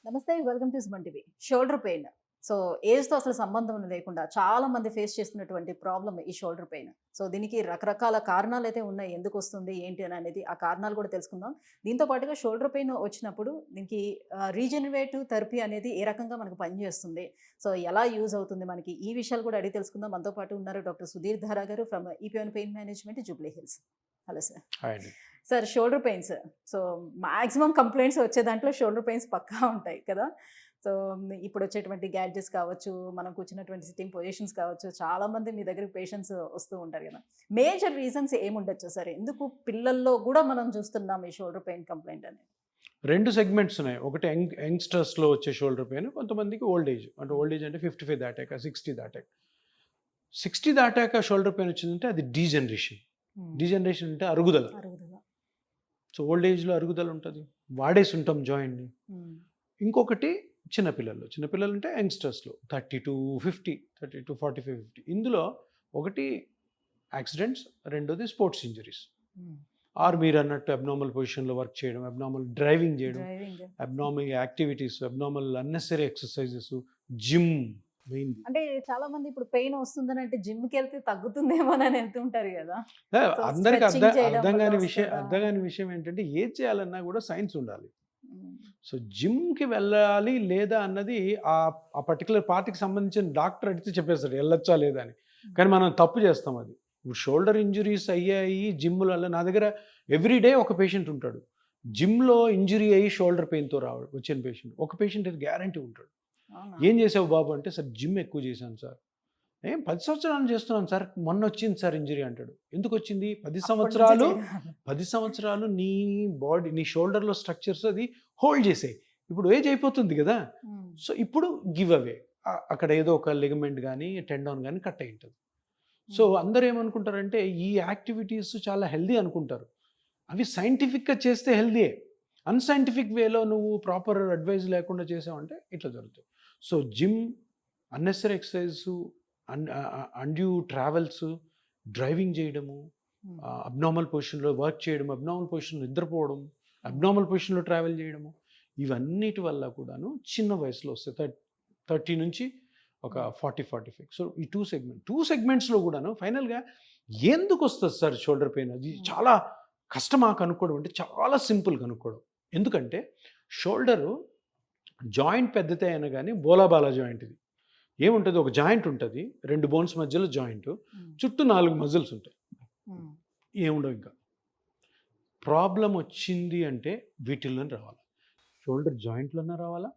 నమస్తే, welcome to Suman TV. Shoulder pain. So, ఏజ్‌తో అసలు సంబంధం లేకుండా చాలా మంది ఫేస్ చేస్తున్నటువంటి ప్రాబ్లమ్ ఈ షోల్డర్ పెయిన్. సో, దీనికి రకరకాల కారణాలైతే ఉన్నాయి. ఎందుకొస్తుంది, ఏంటి అనేది ఆ కారణాలు కూడా తెలుసుకుందాం. దీంతో పాటుగా షోల్డర్ పెయిన్ వచ్చినప్పుడు దీనికి రీజనరేటివ్ థెరపీ అనేది ఏ రకంగా మనకు పనిచేస్తుంది? సో, ఎలా యూజ్ అవుతుంది మనకి? ఈ విషయాలు కూడా అడిగి తెలుసుకుందాం. మనతో పాటు ఉన్నారు doctor Sudheer Dhara garu from EPN pain management, Jubilee Hills. Hello sir. Hi అండి. Sir, shoulder pains. So, maximum complaints వచ్చే దాంట్లో షోల్డర్ పెయిన్స్ పక్కా ఉంటాయి కదా! సో, ఇప్పుడు వచ్చేటువంటి గ్యాడ్జెట్స్ కావచ్చు, మనం కూర్చున్నటువంటి సిట్టింగ్ పొజిషన్స్ కావచ్చు, చాలామంది మీ దగ్గరికి పేషెంట్స్ వస్తూ ఉంటారు కదా! మేజర్ రీజన్స్ ఏముండొచ్చు సార్? ఎందుకు పిల్లల్లో కూడా మనం చూస్తున్నాం ఈ షోల్డర్ పెయిన్ కంప్లెయింట్ అనేది? 2 సెగ్మెంట్స్ ఉన్నాయి. ఒకటి యంగ్‌స్టర్స్‌లో వచ్చే షోల్డర్ పెయిన్, కొంతమందికి ఓల్డ్ ఏజ్. అంటే ఓల్డ్ ఏజ్ అంటే 55 దాటాక, 60 దాటాక. 60 దాటాక షోల్డర్ పెయిన్ వచ్చిందంటే అది డీజనరేషన్. డీజనరేషన్ అంటే అరుగుదల. సో, ఓల్డ్ ఏజ్‌లో అరుగుదల ఉంటుంది. వాడేసుంటాం జాయింట్‌ని. ఇంకొకటి చిన్నపిల్లలు. చిన్నపిల్లలు అంటే యంగ్‌స్టర్స్‌లో 30-50, 30-45, 50. ఇందులో ఒకటి యాక్సిడెంట్స్, రెండోది స్పోర్ట్స్ ఇంజరీస్. ఆర్ మీరు అన్నట్టు అబ్నార్మల్ పొజిషన్లో వర్క్ చేయడం, అబ్నార్మల్ డ్రైవింగ్ చేయడం, abnormal activities, abnormal unnecessary exercises, gym main. అంటే చాలా మంది ఇప్పుడు పెయిన్ వస్తుందని అంటే జిమ్‌కి వెళ్తే తగ్గుతుందేమోనని వెళ్తుంటారు కదా! అందరికి stretching చేయడం అర్థం కాని వల్ల విషయం ఏంటంటే ఏది చేయాలన్నా కూడా సైన్స్ ఉండాలి. హ్మ్. సో, జిమ్కి వెళ్ళాలి లేదా అన్నది ఆ పర్టికులర్ పార్టీకి సంబంధించిన డాక్టర్ అడిగితే చెప్పేస్తాడు వెళ్ళొచ్చా లేదా అని. కానీ మనం తప్పు చేస్తాం అది. ఇప్పుడు షోల్డర్ ఇంజరీస్ అయ్యాయి జిమ్ వల్ల. నా దగ్గర ఎవ్రీడే ఒక పేషెంట్ ఉంటాడు జిమ్లో ఇంజరీ అయ్యి షోల్డర్ పెయిన్తో వచ్చిన పేషెంట్. ఒక పేషెంట్ అయితే గ్యారంటీ ఉంటాడు. అవునా? ఏం చేసావు బాబు అంటే, సార్ జిమ్ ఎక్కువ చేశాను సార్. 10 సంవత్సరాలు చేస్తున్నాను సార్, మొన్న వచ్చింది సార్ ఇంజరీ అంటాడు. ఎందుకు వచ్చింది? 10 సంవత్సరాలు 10 సంవత్సరాలు నీ బాడీ, నీ షోల్డర్లో స్ట్రక్చర్స్ అది హోల్డ్ చేసాయి. ఇప్పుడు ఏజ్ అయిపోతుంది కదా, సో ఇప్పుడు గివ్ అవే. అక్కడ ఏదో ఒక లిగమెంట్ కానీ టెండాన్ కానీ కట్ అయి ఉంటుంది. సో అందరూ ఏమనుకుంటారంటే ఈ యాక్టివిటీస్ చాలా హెల్దీ అనుకుంటారు. అవి సైంటిఫిక్గా చేస్తే హెల్దీయే. అన్సైంటిఫిక్ వేలో నువ్వు ప్రాపర్ అడ్వైజ్ లేకుండా చేసావంటే ఇట్లా జరుగుతుంది. So gym, unnecessary exercise, undue travels, driving చేయడము, అబ్నార్మల్ పొజిషన్లో వర్క్ చేయడం, అబ్నార్మల్ పొజిషన్లో నిద్రపోవడం, అబ్నార్మల్ పొజిషన్లో ట్రావెల్ చేయడము, ఇవన్నిటి వల్ల కూడాను చిన్న వయసులో వస్తాయి. 30 నుంచి ఒక 40-45. సో ఈ 2 సెగ్మెంట్స్లో కూడాను ఫైనల్గా ఎందుకు వస్తుంది సార్ షోల్డర్ పెయిన్? అది చాలా కష్టమా కనుక్కోవడం అంటే చాలా సింపుల్ కనుక్కోవడం. ఎందుకంటే షోల్డరు జాయింట్ పెద్దతే అయినా కానీ బోలాబాలా జాయింట్ ఇది. ఏముంటుంది, ఒక జాయింట్ ఉంటుంది, 2 బోన్స్ మధ్యలో జాయింట్, చుట్టూ 4 మజిల్స్ ఉంటాయి. ఏముండవు. ఇంకా ప్రాబ్లం వచ్చింది అంటే వీటిల్లోనే రావాలి. షోల్డర్ జాయింట్లోనే రావాలా.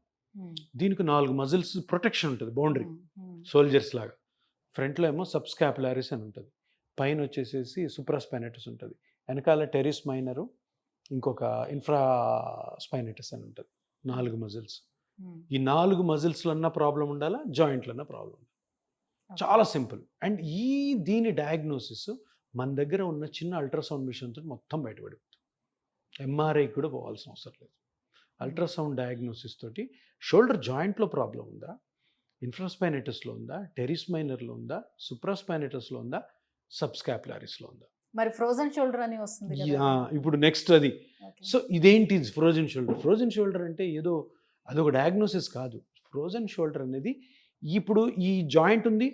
దీనికి 4 మజిల్స్ ప్రొటెక్షన్ ఉంటుంది, బౌండరీ, సోల్జర్స్ లాగా. ఫ్రంట్లో ఏమో సబ్స్కాపులారిస్ అని ఉంటుంది, పైన వచ్చేసేసి సుప్రాస్పైనటస్ ఉంటుంది, వెనకాల టెరిస్ మైనరు, ఇంకొక ఇన్ఫ్రా స్పైనటస్ అని ఉంటుంది. 4 మజిల్స్. ఈ 4 మజిల్స్లో అన్న ప్రాబ్లం ఉండాలా, జాయింట్లో అన్న ప్రాబ్లం ఉండాలి. చాలా సింపుల్. అండ్ దీని డయాగ్నోసిస్ మన దగ్గర ఉన్న చిన్న అల్ట్రాసౌండ్ మిషన్తో మొత్తం బయటపడిపోతుంది. ఎంఆర్ఐ కూడా పోవాల్సిన అవసరం లేదు. అల్ట్రాసౌండ్ డయాగ్నోసిస్ తోటి షోల్డర్ జాయింట్లో ప్రాబ్లం ఉందా, ఇన్ఫ్రాస్పైనటస్లో ఉందా, టెరిస్ మైనర్లో ఉందా, సుప్రాస్పైనటస్లో ఉందా, సబ్స్కాపులారిస్లో ఉందా. మరి ఫ్రోజన్ షోల్డర్ అని వస్తుంది కదా. ఇప్పుడు నెక్స్ట్ అది. సో ఇదేంటి ఫ్రోజన్ షోల్డర్? ఫ్రోజన్ షోల్డర్ అంటే ఏదో అదొక డయాగ్నోసిస్ కాదు. ఫ్రోజన్ షోల్డర్ అనేది ఇప్పుడు ఈ జాయింట్ ఉంది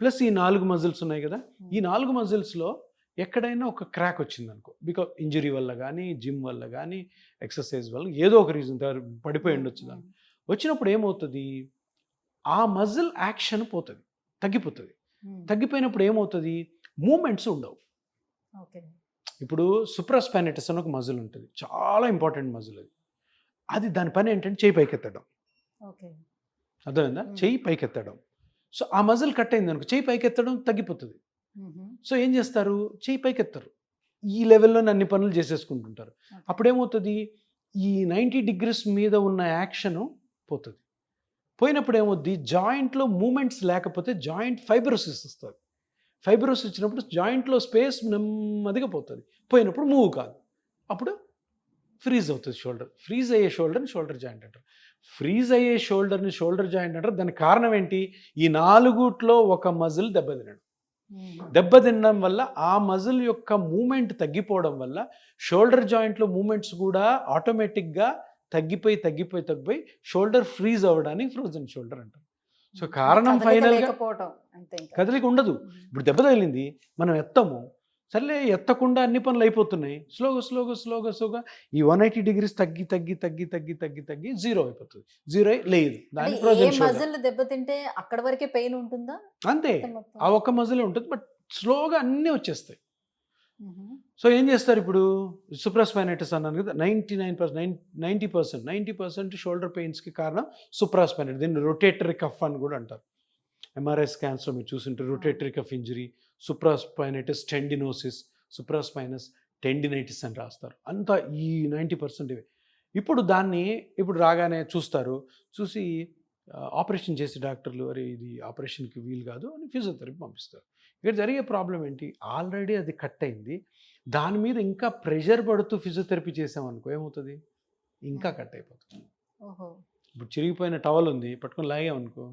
ప్లస్ ఈ 4 మజిల్స్ ఉన్నాయి కదా, ఈ 4 మజిల్స్లో ఎక్కడైనా ఒక క్రాక్ వచ్చింది అనుకో, బికాజ్ ఇంజరీ వల్ల కానీ, జిమ్ వల్ల కానీ, ఎక్సర్సైజ్ వల్ల ఏదో ఒక రీజన్ పడిపోయి ఉండొచ్చు. దాన్ని వచ్చినప్పుడు ఏమవుతుంది, ఆ మజిల్ యాక్షన్ పోతుంది, తగ్గిపోతుంది. తగ్గిపోయినప్పుడు ఏమవుతుంది, మూమెంట్స్ ఉండవు. ఇప్పుడు సుప్రాస్పైనటస్ అని ఒక మజిల్ ఉంటుంది, చాలా ఇంపార్టెంట్ మజిల్ అది. అది దాని పని ఏంటంటే చెయ్యి పైకెత్తడం. అర్థమైందా? చెయ్యి పైకెత్తడం. సో ఆ మజిల్ కట్ అయింది అనుకో, చెయ్యి పైకెత్తడం తగ్గిపోతుంది. సో ఏం చేస్తారు, చెయ్యి పైకెత్తరు, ఈ లెవెల్లో అన్ని పనులు చేసేసుకుంటుంటారు. అప్పుడేమవుతుంది, ఈ 90 degrees మీద ఉన్న యాక్షన్ పోతుంది. పోయినప్పుడు ఏమవుద్ది, జాయింట్లో మూమెంట్స్ లేకపోతే జాయింట్ ఫైబ్రోసిస్ వస్తుంది. ఫైబ్రోసిస్ వచ్చినప్పుడు జాయింట్లో స్పేస్ నెమ్మదిగా పోతుంది. పోయినప్పుడు మూవ్ కాదు, అప్పుడు ఫ్రీజ్ అవుతుంది షోల్డర్. ఫ్రీజ్ అయ్యే షోల్డర్ని షోల్డర్ జాయింట్ అంటారు. ఫ్రీజ్ అయ్యే షోల్డర్ని షోల్డర్ జాయింట్ అంటారు. దానికి కారణం ఏంటి, ఈ 4 ఒక మజిల్ దెబ్బతినడం. దెబ్బతినడం వల్ల ఆ మజిల్ యొక్క మూమెంట్ తగ్గిపోవడం వల్ల షోల్డర్ జాయింట్లో మూమెంట్స్ కూడా ఆటోమేటిక్గా తగ్గిపోయి షోల్డర్ ఫ్రీజ్ అవ్వడానికి ఫ్రోజన్ షోల్డర్ అంటారు. సో కారణం ఫైనల్గా కదలిక ఉండదు. ఇప్పుడు దెబ్బ తగిలింది, మనం ఎత్తము, సర్లే ఎత్తకుండా అన్ని పనులు అయిపోతున్నాయి, స్లోగా ఈ 180 degrees తగ్గి 0 అయిపోతుంది. 0 లేదు, దాని ఫ్రోజన్ షోల్డర్. మజిల్ దెబ్బతింటే అక్కడ వరకే పెయిన్ ఉంటుందా? అంతే, ఆ ఒక్క మజిలే ఉంటుంది, బట్ స్లోగా అన్నీ వచ్చేస్తాయి. సో ఏం చేస్తారు ఇప్పుడు? సుప్రాస్పైనైటిస్ అన్నాను కదా, 90% షోల్డర్ పెయిన్స్కి కారణం సుప్రాస్పైనైటిస్. దీన్ని రొటేటరీ కఫ్ అని కూడా అంటారు. ఎంఆర్ఐ స్కాన్స్లో మీరు చూసింటే రొటేటరీ కఫ్ ఇంజరీ, సుప్రాస్పైనైటిస్ టెండినోసిస్, సుప్రాస్పైనస్ టెండినైటిస్ అని రాస్తారు. అంతా ఈ 90% ఇవే. ఇప్పుడు దాన్ని రాగానే చూసి ఆపరేషన్ చేసి డాక్టర్లు అరే ఇది ఆపరేషన్కి వీలు కాదు అని ఫిజియోథెరపీ పంపిస్తారు. ఇక్కడ జరిగే ప్రాబ్లం ఏంటి? ఆల్రెడీ అది కట్ అయింది, దాని మీద ఇంకా ప్రెషర్ పడుతూ ఫిజియోథెరపీ చేసామనుకో ఏమవుతుంది? ఇంకా కట్ అయిపోతుంది. ఇప్పుడు చిరిగిపోయిన టవల్ ఉంది, పట్టుకొని లాగామనుకో.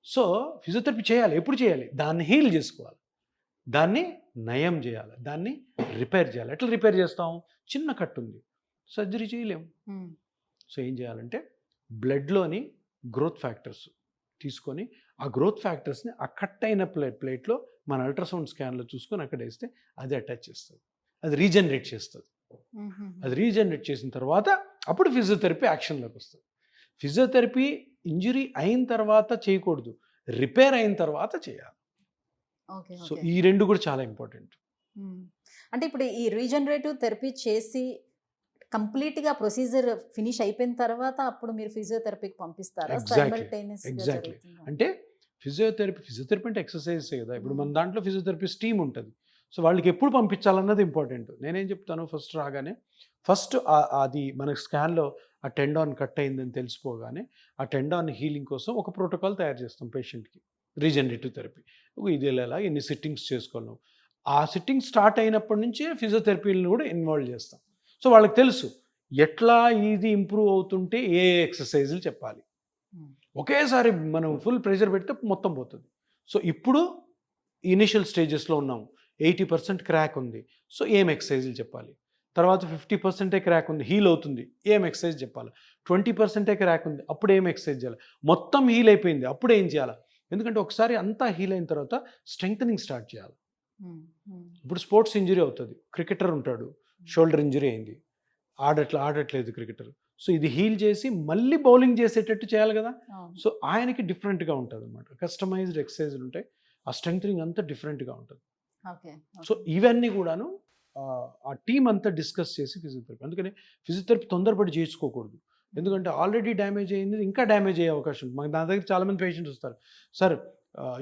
సో ఫిజియోథెరపీ చేయాలి. ఎప్పుడు చేయాలి? దాన్ని హీల్ చేసుకోవాలి, దాన్ని నయం చేయాలి, దాన్ని రిపేర్ చేయాలి. ఎట్లా రిపేర్ చేస్తాం? చిన్న కట్ ఉంది, సర్జరీ చేయలేము. సో ఏం చేయాలంటే బ్లడ్లోని గ్రోత్ ఫ్యాక్టర్స్ తీసుకొని ఆ గ్రోత్ ఫ్యాక్టర్స్ని ఆ కట్ అయిన ప్లేట్లో మన అల్ట్రాసౌండ్ స్కాన్లో చూసుకొని అక్కడ వేస్తే అది అటాచ్ చేస్తుంది, అది రీజనరేట్ చేస్తుంది. అది రీజనరేట్ చేసిన తర్వాత అప్పుడు ఫిజియోథెరపీ యాక్షన్లోకి వస్తుంది. ఫిజియోథెరపీ ఇంజరీ అయిన తర్వాత చేయకూడదు, రిపేర్ అయిన తర్వాత చేయాలి. సో ఈ రెండు కూడా చాలా ఇంపార్టెంట్. అంటే ఇప్పుడు ఈ రీజనరేటివ్ థెరపీ చేసి కంప్లీట్గా ప్రొసీజర్ ఫినిష్ అయిపోయిన తర్వాత అప్పుడు మీరు ఫిజియోథెరపీకి పంపిస్తారా? ఎగ్జాక్ట్లీ. అంటే ఫిజియోథెరపీ అంటే ఎక్సర్సైజ్ కదా. ఇప్పుడు మన దాంట్లో ఫిజియోథెరపిస్ట్ టీమ్ ఉంటుంది. సో వాళ్ళకి ఎప్పుడు పంపించాలన్నది ఇంపార్టెంట్. నేనేం చెప్తాను, ఫస్ట్ అది మనకి స్కాన్లో ఆ టెండాన్ కట్ అయిందని తెలిసిపోగానే ఆ టెండాన్ హీలింగ్ కోసం ఒక ప్రోటోకాల్ తయారు చేస్తాం పేషెంట్కి. రీజనరేటివ్ థెరపీ ఇది ఎలా ఎన్ని సిట్టింగ్స్ చేసుకోవాలి, ఆ సిట్టింగ్ స్టార్ట్ అయినప్పటి నుంచే ఫిజియోథెరపీలను కూడా ఇన్వాల్వ్ చేస్తాం. సో వాళ్ళకి తెలుసు ఎట్లా ఇది ఇంప్రూవ్ అవుతుంటే ఏ ఎక్సర్సైజులు చెప్పాలి. ఒకేసారి మనం ఫుల్ ప్రెషర్ పెడితే మొత్తం పోతుంది. సో ఇప్పుడు ఇనిషియల్ స్టేజెస్లో ఉన్నాము, 80% క్రాక్ ఉంది, సో ఏం ఎక్సర్సైజులు చెప్పాలి. తర్వాత 50% క్రాక్ ఉంది, హీల్ అవుతుంది, ఏం ఎక్సర్సైజ్ చెప్పాలి. 20% క్రాక్ ఉంది, అప్పుడు ఏం ఎక్సర్సైజ్ చేయాలి. మొత్తం హీల్ అయిపోయింది, అప్పుడు ఏం చేయాలి. ఎందుకంటే ఒకసారి అంతా హీల్ అయిన తర్వాత స్ట్రెంగ్తనింగ్ స్టార్ట్ చేయాలి. ఇప్పుడు స్పోర్ట్స్ ఇంజరీ అవుతుంది, క్రికెటర్ ఉంటాడు, షోల్డర్ ఇంజరీ అయింది, ఆడట్లేదు క్రికెటర్. సో ఇది హీల్ చేసి మళ్ళీ బౌలింగ్ చేసేటట్టు చేయాలి కదా. సో ఆయనకి డిఫరెంట్గా ఉంటుంది అనమాట, కస్టమైజ్డ్ ఎక్సర్సైజ్లు ఉంటాయి, ఆ స్ట్రెంగ్తనింగ్ అంతా డిఫరెంట్గా ఉంటుంది. సో ఇవన్నీ కూడాను ఆ టీం అంతా డిస్కస్ చేసి ఫిజియోథెరపీ. అందుకని ఫిజియోథెరపీ తొందరపడి చేసుకోకూడదు, ఎందుకంటే ఆల్రెడీ డ్యామేజ్ అయింది, ఇంకా డ్యామేజ్ అయ్యే అవకాశం ఉంది. మాకు నా దగ్గర చాలామంది పేషెంట్స్ వస్తారు, సార్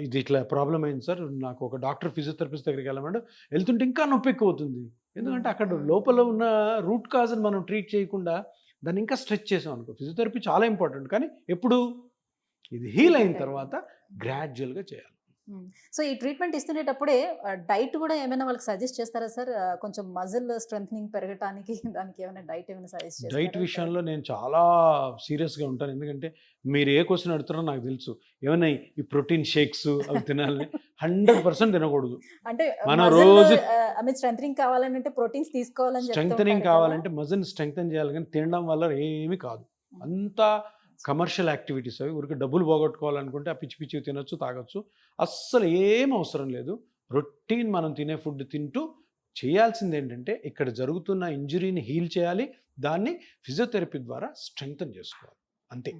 ఇది ఇట్లా ప్రాబ్లం అయింది సార్, నాకు ఒక డాక్టర్ ఫిజియోథెరపిస్ట్ దగ్గరికి వెళ్ళమంటే వెళ్తుంటే ఇంకా నొప్పి ఎక్కువ అవుతుంది. ఎందుకంటే అక్కడ లోపల ఉన్న రూట్ కాజ్ని మనం ట్రీట్ చేయకుండా దాన్ని ఇంకా స్ట్రెచ్ చేసాం అనుకో. ఫిజియోథెరపీ చాలా ఇంపార్టెంట్, కానీ ఎప్పుడు ఇది హీల్ అయిన తర్వాత గ్రాడ్యువల్గా చేయాలి. సో ఈ ట్రీట్మెంట్ ఇస్తునేటప్పుడే డైట్ కూడా ఏమైనా వాళ్ళకి సజెస్ట్ చేస్తారా సార్? కొంచెం మజిల్ స్ట్రెంథనింగ్ పెరగడానికి దానికి ఏమైనా డైట్ ఏమైనా సజెస్ట్ చేస్తారా? డైట్ విషయంలో నేను చాలా సీరియస్గా ఉంటాను, ఎందుకంటే మీరు ఏ క్వశ్చన్ అడుగుతారో నాకు తెలుసు. ఏమన్నా ఈ ప్రోటీన్ షేక్స్ అవి తినాలని 100% తినకూడదు. అంటే మనం రోజు స్ట్రెంథనింగ్ కావాలంటే ప్రోటీన్స్ తీసుకోవాలని, స్ట్రెంథనింగ్ కావాలంటే మజిల్ స్ట్రెంథన్ చేయాలి, కానీ తినడం వల్ల ఏమీ కాదు. అంతా కమర్షియల్ యాక్టివిటీస్ అవి. ఊరికి డబ్బులు పోగొట్టుకోవాలనుకుంటే ఆ పిచ్చి తినొచ్చు, తాగొచ్చు, అస్సలు ఏం అవసరం లేదు. రొటీన్ మనం తినే ఫుడ్ తింటూ చేయాల్సింది ఏంటంటే ఇక్కడ జరుగుతున్న ఇంజరీని హీల్ చేయాలి, దాన్ని ఫిజియోథెరపీ ద్వారా స్ట్రెంగ్తన్ చేసుకోవాలి, అంతే.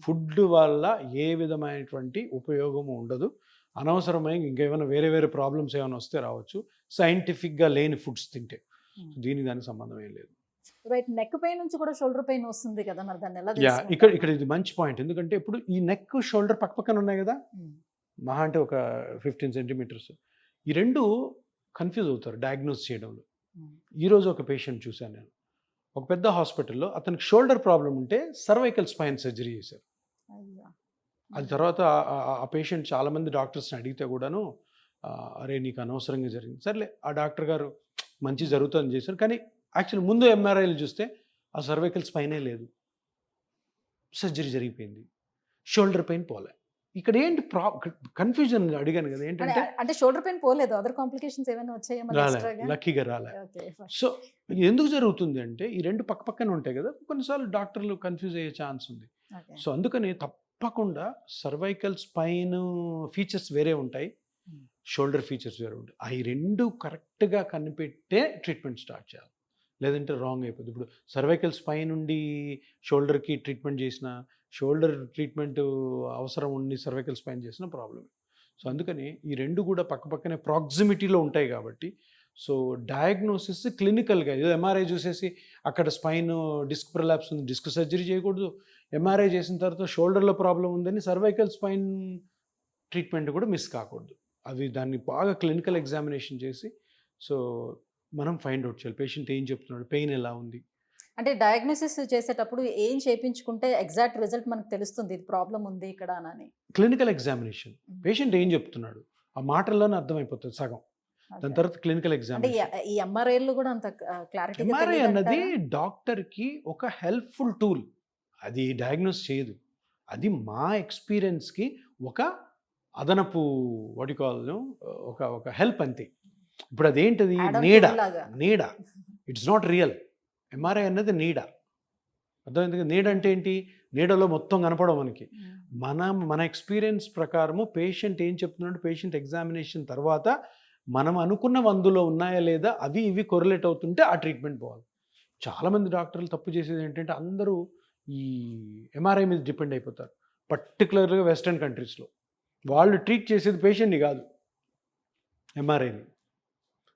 ఫుడ్ వల్ల ఏ విధమైనటువంటి ఉపయోగము ఉండదు. అనవసరమైన ఇంకేమైనా వేరే ప్రాబ్లమ్స్ ఏమైనా వస్తే రావచ్చు, సైంటిఫిక్గా లేని ఫుడ్స్ తింటే. దీనికి దానికి సంబంధం ఏం లేదు. రైట్, నెక్ పెయిన్ నుంచి కూడా షోల్డర్ పెయిన్ వస్తుంది కదా, మరి దాన్ని ఎలా? ఇక్కడ ఇది మంచి పాయింట్, ఎందుకంటే ఇప్పుడు ఈ నెక్ షోల్డర్ పక్కన ఉన్నాయి కదా, మహా అంటే ఒక 15 సెంటీమీటర్స్. ఈ రెండు కన్ఫ్యూజ్ అవుతారు డయాగ్నోస్ చేయడంలో. ఈరోజు ఒక పేషెంట్ చూశాను నేను, ఒక పెద్ద హాస్పిటల్లో అతనికి షోల్డర్ ప్రాబ్లం ఉంటే సర్వైకల్ స్పైన్ సర్జరీ చేశారు. అది తర్వాత ఆ పేషెంట్ చాలామంది డాక్టర్స్ని అడిగితే కూడాను అరే నీకు అనవసరంగా జరిగింది, సర్లే ఆ డాక్టర్ గారు మంచి జరుగుతుందని చేశారు, కానీ యాక్చువల్లీ ముందు ఎంఆర్ఐలు చూస్తే ఆ సర్వైకల్ స్పైనే లేదు, సర్జరీ జరిగిపోయింది, షోల్డర్ పెయిన్ పోలే. ఇక్కడ ఏంటి కన్ఫ్యూజన్ అడిగాను కదా ఏంటంటే అంటే షోల్డర్ పెయిన్ పోలేదు, అదర్ కాంప్లికేషన్స్ ఏమైనా వచ్చాయా మళ్ళీ రాలే, ఎక్స్ట్రాగా? లక్కీగా రాలే. Okay fine. సో ఎందుకు జరుగుతుంది అంటే ఈ రెండు పక్క పక్కన ఉంటాయి కదా, కొన్నిసార్లు డాక్టర్లు కన్ఫ్యూజ్ అయ్యే ఛాన్స్ ఉంది. ఓకే. సో అందుకని తప్పకుండా సర్వైకల్ స్పైన్ ఫీచర్స్ వేరే ఉంటాయి, షోల్డర్ ఫీచర్స్ వేరే ఉంటాయి. అవి రెండు కరెక్ట్గా కనిపెట్టే ట్రీట్మెంట్ స్టార్ట్ చేయాలి, లేదంటే రాంగ్ అయిపోతుంది. ఇప్పుడు సర్వైకల్ స్పైన్ నుండి షోల్డర్కి ట్రీట్మెంట్ చేసిన, షోల్డర్ ట్రీట్మెంట్ అవసరం ఉండి సర్వైకల్ స్పైన్ చేసిన ప్రాబ్లమ్. సో అందుకని ఈ రెండు కూడా పక్కపక్కనే ప్రాక్సిమిటీలో ఉంటాయి కాబట్టి, సో డయాగ్నోసిస్ క్లినికల్గా ఏదో ఎంఆర్ఐ చూసేసి అక్కడ స్పైన్ డిస్క్ ప్రొలాప్స్ ఉంది, డిస్క్ సర్జరీ చేయకూడదు. ఎంఆర్ఐ చేసిన తర్వాత షోల్డర్లో ప్రాబ్లం ఉందని సర్వైకల్ స్పైన్ ట్రీట్మెంట్ కూడా మిస్ కాకూడదు. అవి దాన్ని బాగా క్లినికల్ ఎగ్జామినేషన్ చేసి సో మనం ఫైండ్ అవుట్ చేయాలి పేషెంట్ ఏం చెప్తున్నాడు, పెయిన్ ఎలా ఉంది. అంటే డయాగ్నోసిస్ చేసేటప్పుడు ఏం చేయించుకుంటే ఎగ్జాక్ట్ రిజల్ట్ మనకు తెలుస్తుంది ఇది ప్రాబ్లం ఉంది ఇక్కడ అని? క్లినికల్ ఎగ్జామినేషన్, పేషెంట్ ఏం చెప్తున్నాడు ఆ మాటల్లోనే అర్థమైపోతుంది సగం. దాని తర్వాత క్లినికల్ అంటే ఎగ్జామినేషన్. ఈ ఎంఆర్ఐలు కూడా అంత క్లారిటీ ఎంఆర్ఐ అన్నది డాక్టర్కి ఒక హెల్ప్ఫుల్ టూల్, అది డయాగ్నోస్ చేయదు. అది మా ఎక్స్పీరియన్స్కి ఒక అదనపు వాట్ యు కాల్ ఒక హెల్ప్ అంతే. ఇప్పుడు అదేంటది, నీడ, ఇట్స్ నాట్ రియల్. ఎంఆర్ఐ అన్నది నీడ, అర్థమైంది కదా. నీడ అంటే ఏంటి, నీడలో మొత్తం కనపడం మనకి. మన ఎక్స్పీరియన్స్ ప్రకారము పేషెంట్ ఏం చెప్తున్నాడు, పేషెంట్ ఎగ్జామినేషన్ తర్వాత మనం అనుకున్న మందులో ఉన్నాయా లేదా అవి ఇవి కొరిలేట్ అవుతుంటే ఆ ట్రీట్మెంట్ పోవాలి. చాలామంది డాక్టర్లు తప్పు చేసేది ఏంటంటే అందరూ ఈ ఎంఆర్ఐ మీద డిపెండ్ అయిపోతారు, పర్టికులర్గా వెస్ట్రన్ కంట్రీస్లో. వాళ్ళు ట్రీట్ చేసేది పేషెంట్ని కాదు, ఎంఆర్ఐని.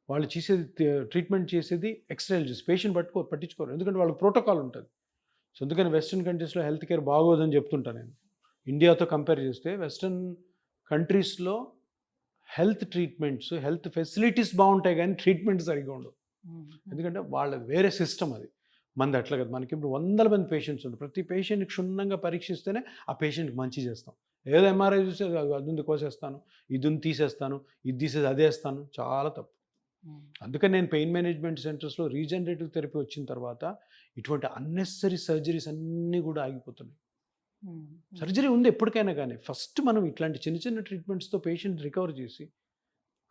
వాళ్ళు చేసేది ట్రీట్మెంట్ చేసేది ఎక్స్రేలు చూసి పేషెంట్ పట్టించుకోరు, ఎందుకంటే వాళ్ళకి ప్రోటోకాల్ ఉంటుంది. సో అందుకని వెస్ట్రన్ కంట్రీస్లో హెల్త్ కేర్ బాగోదని చెప్తుంటాను నేను. ఇండియాతో కంపేర్ చేస్తే వెస్ట్రన్ కంట్రీస్లో హెల్త్ ట్రీట్మెంట్స్, హెల్త్ ఫెసిలిటీస్ బాగుంటాయి కానీ ట్రీట్మెంట్ సరిగ్గా ఉండవు. ఎందుకంటే వాళ్ళ వేరే సిస్టమ్ అది. మనది అట్లా కదా, మనకి ఇప్పుడు 100 మంది పేషెంట్స్ ఉంటారు, ప్రతి పేషెంట్కి క్షుణ్ణంగా పరీక్షిస్తేనే ఆ పేషెంట్కి మంచి చేస్తాం. ఏదో ఎంఆర్ఐ చూస్తే అది కోసేస్తాను, ఇది తీసేస్తాను, ఇది తీసేది అదే వేస్తాను, చాలా తప్పు. అందుకని నేను పెయిన్ మేనేజ్మెంట్ సెంటర్స్లో రీజనరేటివ్ థెరపీ వచ్చిన తర్వాత ఇటువంటి అన్నెసరీ సర్జరీస్ అన్నీ కూడా ఆగిపోతున్నాయి. సర్జరీ ఉంది ఎప్పటికైనా కానీ ఫస్ట్ మనం ఇట్లాంటి చిన్న చిన్న ట్రీట్మెంట్స్తో పేషెంట్ రికవర్ చేసి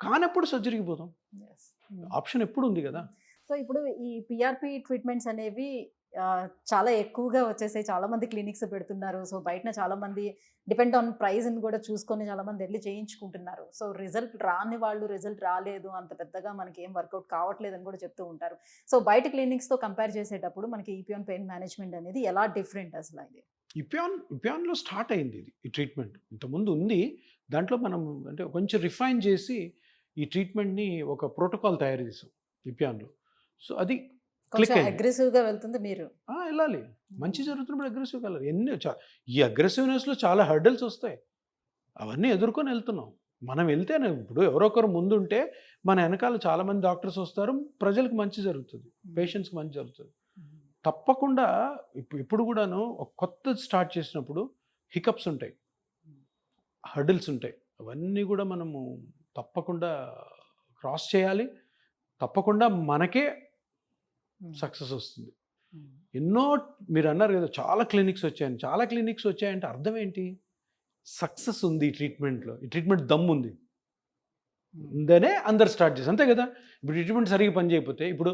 కానప్పుడు సర్జరీకి పోతాం. ఆప్షన్ ఎప్పుడు ఉంది కదా. సో ఇప్పుడు ఈ పిఆర్పి ట్రీట్మెంట్స్ అనేవి చాలా ఎక్కువగా వచ్చేసాయి, చాలా మంది క్లినిక్స్ పెడుతున్నారు. సో బయట చాలా మంది డిపెండ్ ఆన్ ప్రైస్ని కూడా చూసుకొని చాలా మంది వెళ్ళి చేయించుకుంటున్నారు. సో రిజల్ట్ రాని వాళ్ళు రిజల్ట్ రాలేదు, అంత పెద్దగా మనకి ఏం వర్కౌట్ కావట్లేదు అని కూడా చెప్తూ ఉంటారు. సో బయట క్లినిక్స్తో కంపేర్ చేసేటప్పుడు మనకి ఈపియాన్ పెయిన్ మేనేజ్మెంట్ అనేది ఎలా డిఫరెంట్ అసలు? ఇది ఇపియాన్లో స్టార్ట్ అయింది ఇది, ఈ ట్రీట్మెంట్ ఇంతకుముందు ఉంది. దాంట్లో మనం అంటే కొంచెం రిఫైన్ చేసి ఈ ట్రీట్మెంట్ని ఒక ప్రోటోకాల్ తయారు చేసాం ఇపియాన్లో. సో అది కొంచెం అగ్రెసివ్గా వెళ్తుంది మీరు వెళ్ళాలి, మంచి జరుగుతున్నప్పుడు అగ్రెసివ్గా వెళ్ళాలి. ఈ అగ్రెసివ్నెస్లో చాలా హర్డల్స్ వస్తాయి, అవన్నీ ఎదుర్కొని వెళ్తున్నాం. మనం వెళ్తేనే ఇప్పుడు ఎవరొకరు ముందుంటే మన వెనకాల చాలామంది డాక్టర్స్ వస్తారు, ప్రజలకు మంచి జరుగుతుంది, పేషెంట్స్కి మంచి జరుగుతుంది. తప్పకుండా ఇప్పుడు కూడాను ఒక కొత్త స్టార్ట్ చేసినప్పుడు హికప్స్ ఉంటాయి, హర్డిల్స్ ఉంటాయి, అవన్నీ కూడా మనము తప్పకుండా క్రాస్ చేయాలి. తప్పకుండా మనకే సక్సెస్ వస్తుంది. ఎన్నో మీరు అన్నారు కదా చాలా క్లినిక్స్ వచ్చాయని, చాలా క్లినిక్స్ వచ్చాయంటే అర్థం ఏంటి, సక్సెస్ ఉంది ఈ ట్రీట్మెంట్లో, ఈ ట్రీట్మెంట్ దమ్ము ఉంది ఉందనే అందరు స్టార్ట్ చేసి, అంతే కదా. ఇప్పుడు ట్రీట్మెంట్ సరిగ్గా పని చేయకపోతే ఇప్పుడు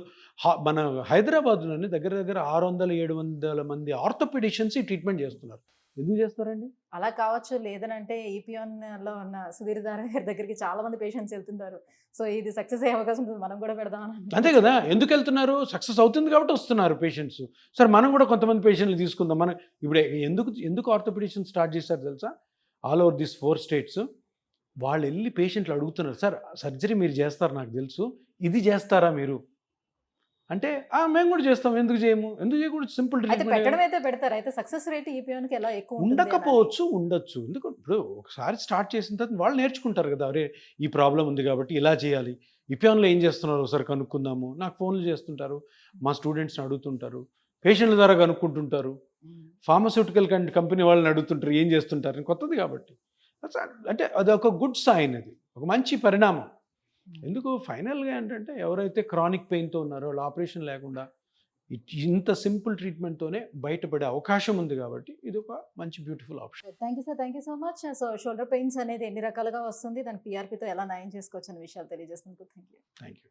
మన హైదరాబాద్లోనే దగ్గర దగ్గర 600-700 మంది ఆర్థోపెడిషియన్స్ ఈ ట్రీట్మెంట్ చేస్తున్నారు. ఎందుకు చేస్తారండి? అలా కావచ్చు, లేదనంటే ఈపియాన్లో ఉన్న సుధీర్ గారి దగ్గరికి చాలా మంది పేషెంట్స్ వెళ్తున్నారు. సో ఇది సక్సెస్ అయ్యే అవకాశం ఉంటుంది, మనం కూడా పెడదామని. అంతే కదా, ఎందుకు వెళ్తున్నారు, సక్సెస్ అవుతుంది కాబట్టి వస్తున్నారు పేషెంట్స్. సరే మనం కూడా కొంతమంది పేషెంట్లు తీసుకుందాం. మనం ఇప్పుడు ఎందుకు ఆర్థోపెడిషియన్స్ స్టార్ట్ చేశారు తెలుసా, ఆల్ ఓవర్ దిస్ 4 స్టేట్స్. వాళ్ళు వెళ్ళి పేషెంట్లు అడుగుతున్నారు, సార్ సర్జరీ మీరు చేస్తారు నాకు తెలుసు, ఇది చేస్తారా మీరు అంటే మేము కూడా చేస్తాం, ఎందుకు చేయము, ఎందుకు చేయకూడదు, సింపుల్ ట్రీట్మెంట్. సక్సెస్ రేట్ ఈపియాన్కి ఎలా ఎక్కువ ఉండకపోవచ్చు, ఉండొచ్చు. ఎందుకు ఇప్పుడు ఒకసారి స్టార్ట్ చేసిన తర్వాత వాళ్ళు నేర్చుకుంటారు కదా, అరే ఈ ప్రాబ్లం ఉంది కాబట్టి ఇలా చేయాలి, ఈపియాన్లో ఏం చేస్తున్నారు ఒకసారి కనుక్కుందాము. నాకు ఫోన్లు చేస్తుంటారు, మా స్టూడెంట్స్ని అడుగుతుంటారు, పేషెంట్ల ద్వారా కనుక్కుంటుంటారు, ఫార్మస్యూటికల్ కంపెనీ వాళ్ళని అడుగుతుంటారు ఏం చేస్తుంటారు, కొత్తది కాబట్టి. అంటే అది ఒక గుడ్ సైన్, అది ఒక మంచి పరిణామం. ఎందుకు ఫైనల్గా ఏంటంటే ఎవరైతే క్రానిక్ పెయిన్తో ఉన్నారో వాళ్ళు ఆపరేషన్ లేకుండా ఇంత సింపుల్ ట్రీట్మెంట్తోనే బయటపడే అవకాశం ఉంది కాబట్టి ఇది ఒక మంచి beautiful option. Thank you sir, thank you so much. So shoulder pains అనేది ఎన్ని రకాలుగా వస్తుంది, దాని పిఆర్పితో ఎలా నయం చేసుకోవచ్చు అనే విషయాలు తెలియజేసినందుకు థ్యాంక్ యూ. Thank you.